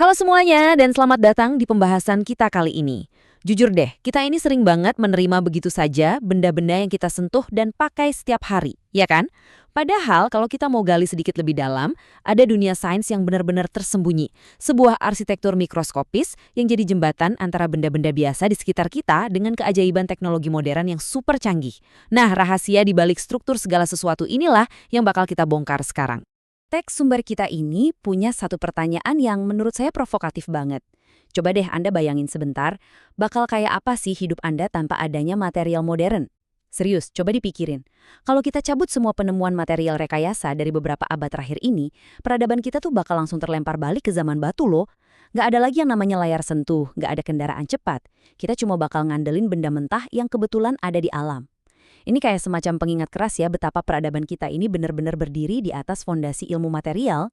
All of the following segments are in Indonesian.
Halo semuanya dan selamat datang di pembahasan kita kali ini. Jujur deh, kita ini sering banget menerima begitu saja benda-benda yang kita sentuh dan pakai setiap hari, ya kan? Padahal kalau kita mau gali sedikit lebih dalam, ada dunia sains yang benar-benar tersembunyi. Sebuah arsitektur mikroskopis yang jadi jembatan antara benda-benda biasa di sekitar kita dengan keajaiban teknologi modern yang super canggih. Nah, rahasia di balik struktur segala sesuatu inilah yang bakal kita bongkar sekarang. Teks sumber kita ini punya satu pertanyaan yang menurut saya provokatif banget. Coba deh Anda bayangin sebentar, bakal kayak apa sih hidup Anda tanpa adanya material modern? Serius, coba dipikirin. Kalau kita cabut semua penemuan material rekayasa dari beberapa abad terakhir ini, peradaban kita tuh bakal langsung terlempar balik ke zaman batu loh. Nggak ada lagi yang namanya layar sentuh, nggak ada kendaraan cepat. Kita cuma bakal ngandelin benda mentah yang kebetulan ada di alam. Ini kayak semacam pengingat keras ya betapa peradaban kita ini benar-benar berdiri di atas fondasi ilmu material.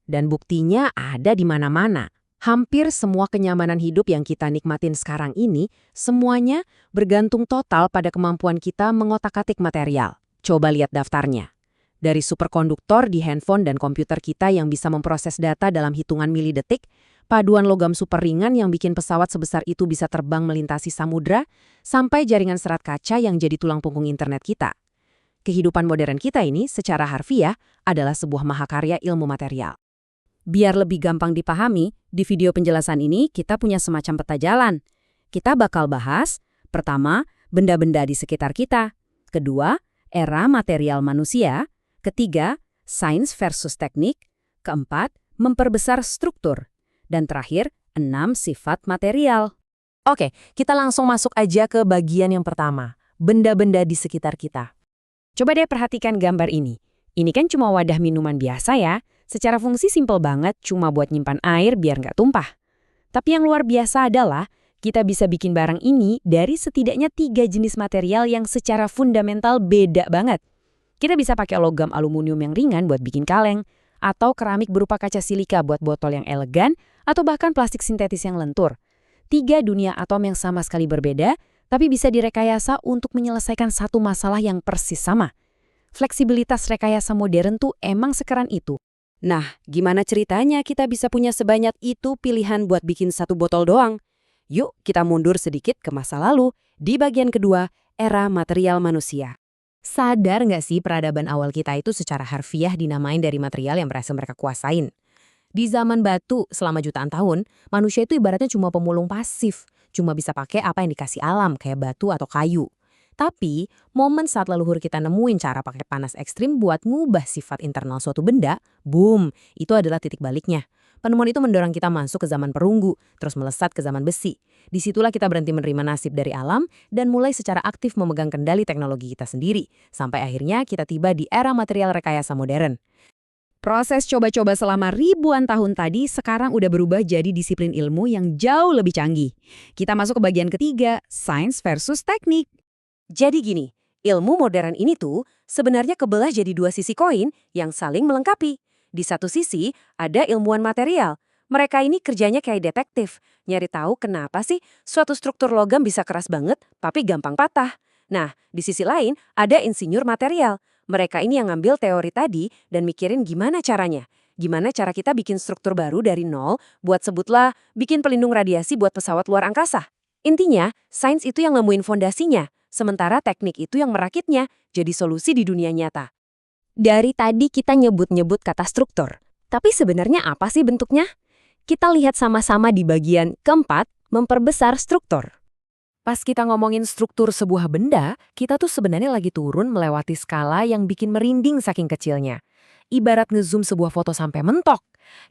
Dan buktinya ada di mana-mana. Hampir semua kenyamanan hidup yang kita nikmatin sekarang ini, semuanya bergantung total pada kemampuan kita mengotak-atik material. Coba lihat daftarnya. Dari superkonduktor di handphone dan komputer kita yang bisa memproses data dalam hitungan milidetik, paduan logam super ringan yang bikin pesawat sebesar itu bisa terbang melintasi samudra, sampai jaringan serat kaca yang jadi tulang punggung internet kita. Kehidupan modern kita ini secara harfiah adalah sebuah mahakarya ilmu material. Biar lebih gampang dipahami, di video penjelasan ini kita punya semacam peta jalan. Kita bakal bahas, pertama, benda-benda di sekitar kita. Kedua, era material manusia. Ketiga, sains versus teknik. Keempat, memperbesar struktur. Dan terakhir, 6 sifat material. Oke, kita langsung masuk aja ke bagian yang pertama, benda-benda di sekitar kita. Coba deh perhatikan gambar ini. Ini kan cuma wadah minuman biasa ya. Secara fungsi simpel banget, cuma buat nyimpan air biar nggak tumpah. Tapi yang luar biasa adalah, kita bisa bikin barang ini dari setidaknya 3 jenis material yang secara fundamental beda banget. Kita bisa pakai logam aluminium yang ringan buat bikin kaleng, atau keramik berupa kaca silika buat botol yang elegan, atau bahkan plastik sintetis yang lentur. 3 dunia atom yang sama sekali berbeda, tapi bisa direkayasa untuk menyelesaikan satu masalah yang persis sama. Fleksibilitas rekayasa modern tuh emang sekeren itu. Nah, gimana ceritanya kita bisa punya sebanyak itu pilihan buat bikin satu botol doang? Yuk, kita mundur sedikit ke masa lalu, di bagian kedua, era material manusia. Sadar nggak sih peradaban awal kita itu secara harfiah dinamain dari material yang berhasil mereka kuasain? Di zaman batu, selama jutaan tahun, manusia itu ibaratnya cuma pemulung pasif. Cuma bisa pakai apa yang dikasih alam, kayak batu atau kayu. Tapi, momen saat leluhur kita nemuin cara pakai panas ekstrim buat ngubah sifat internal suatu benda, boom, itu adalah titik baliknya. Penemuan itu mendorong kita masuk ke zaman perunggu, terus melesat ke zaman besi. Disitulah kita berhenti menerima nasib dari alam dan mulai secara aktif memegang kendali teknologi kita sendiri. Sampai akhirnya kita tiba di era material rekayasa modern. Proses coba-coba selama ribuan tahun tadi sekarang udah berubah jadi disiplin ilmu yang jauh lebih canggih. Kita masuk ke bagian ketiga, sains versus teknik. Jadi gini, ilmu modern ini tuh sebenarnya kebelah jadi 2 sisi koin yang saling melengkapi. Di satu sisi ada ilmuwan material. Mereka ini kerjanya kayak detektif, nyari tahu kenapa sih suatu struktur logam bisa keras banget tapi gampang patah. Nah, di sisi lain ada insinyur material. Mereka ini yang ngambil teori tadi dan mikirin gimana caranya. Gimana cara kita bikin struktur baru dari nol buat sebutlah bikin pelindung radiasi buat pesawat luar angkasa. Intinya, sains itu yang nemuin fondasinya, sementara teknik itu yang merakitnya jadi solusi di dunia nyata. Dari tadi kita nyebut-nyebut kata struktur. Tapi sebenarnya apa sih bentuknya? Kita lihat sama-sama di bagian keempat, memperbesar struktur. Pas kita ngomongin struktur sebuah benda, kita tuh sebenarnya lagi turun melewati skala yang bikin merinding saking kecilnya. Ibarat ngezoom sebuah foto sampai mentok.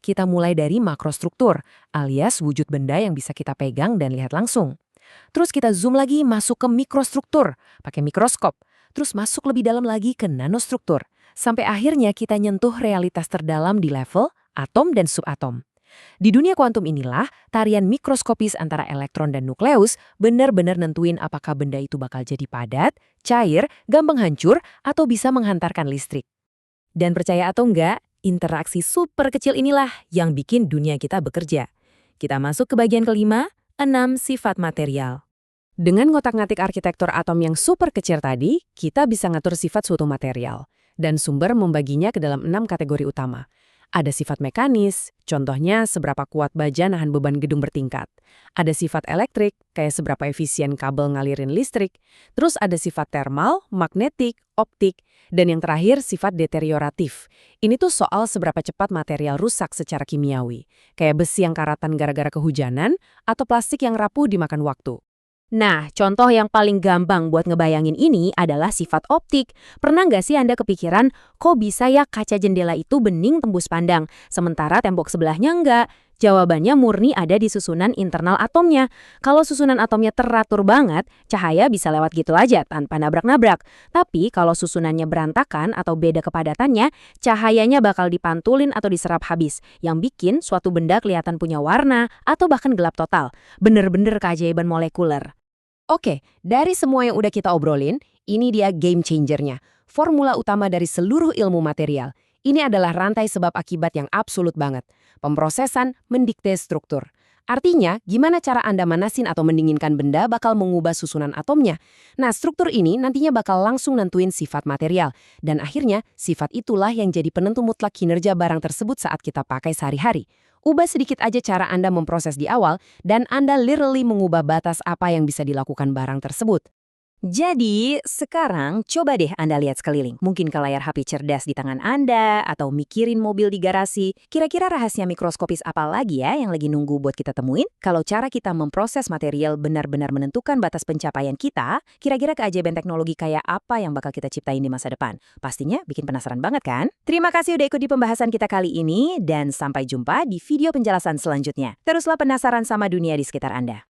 Kita mulai dari makrostruktur, alias wujud benda yang bisa kita pegang dan lihat langsung. Terus kita zoom lagi masuk ke mikrostruktur, pakai mikroskop. Terus masuk lebih dalam lagi ke nanostruktur. Sampai akhirnya kita nyentuh realitas terdalam di level atom dan subatom. Di dunia kuantum inilah, tarian mikroskopis antara elektron dan nukleus benar-benar nentuin apakah benda itu bakal jadi padat, cair, gampang hancur, atau bisa menghantarkan listrik. Dan percaya atau enggak, interaksi super kecil inilah yang bikin dunia kita bekerja. Kita masuk ke bagian kelima, 6 sifat material. Dengan ngotak-ngatik arsitektur atom yang super kecil tadi, kita bisa ngatur sifat suatu material. Dan sumber membaginya ke dalam 6 kategori utama. Ada sifat mekanis, contohnya seberapa kuat baja nahan beban gedung bertingkat. Ada sifat elektrik, kayak seberapa efisien kabel ngalirin listrik. Terus ada sifat termal, magnetik, optik, dan yang terakhir sifat deterioratif. Ini tuh soal seberapa cepat material rusak secara kimiawi, kayak besi yang karatan gara-gara kehujanan, atau plastik yang rapuh dimakan waktu. Nah, contoh yang paling gampang buat ngebayangin ini adalah sifat optik. Pernah nggak sih Anda kepikiran, kok bisa ya kaca jendela itu bening tembus pandang, sementara tembok sebelahnya enggak? Jawabannya murni ada di susunan internal atomnya. Kalau susunan atomnya teratur banget, cahaya bisa lewat gitu aja tanpa nabrak-nabrak. Tapi kalau susunannya berantakan atau beda kepadatannya, cahayanya bakal dipantulin atau diserap habis, yang bikin suatu benda kelihatan punya warna atau bahkan gelap total. Bener-bener keajaiban molekuler. Oke, dari semua yang udah kita obrolin, ini dia game changernya. Formula utama dari seluruh ilmu material. Ini adalah rantai sebab akibat yang absolut banget. Pemrosesan mendikte struktur. Artinya, gimana cara Anda manasin atau mendinginkan benda bakal mengubah susunan atomnya. Nah, struktur ini nantinya bakal langsung nentuin sifat material. Dan akhirnya, sifat itulah yang jadi penentu mutlak kinerja barang tersebut saat kita pakai sehari-hari. Ubah sedikit aja cara Anda memproses di awal, dan Anda literally mengubah batas apa yang bisa dilakukan barang tersebut. Jadi, sekarang coba deh Anda lihat sekeliling. Mungkin ke layar HP cerdas di tangan Anda, atau mikirin mobil di garasi. Kira-kira rahasia mikroskopis apa lagi ya yang lagi nunggu buat kita temuin? Kalau cara kita memproses material benar-benar menentukan batas pencapaian kita, kira-kira keajaiban teknologi kayak apa yang bakal kita ciptain di masa depan? Pastinya bikin penasaran banget kan? Terima kasih udah ikut di pembahasan kita kali ini, dan sampai jumpa di video penjelasan selanjutnya. Teruslah penasaran sama dunia di sekitar Anda.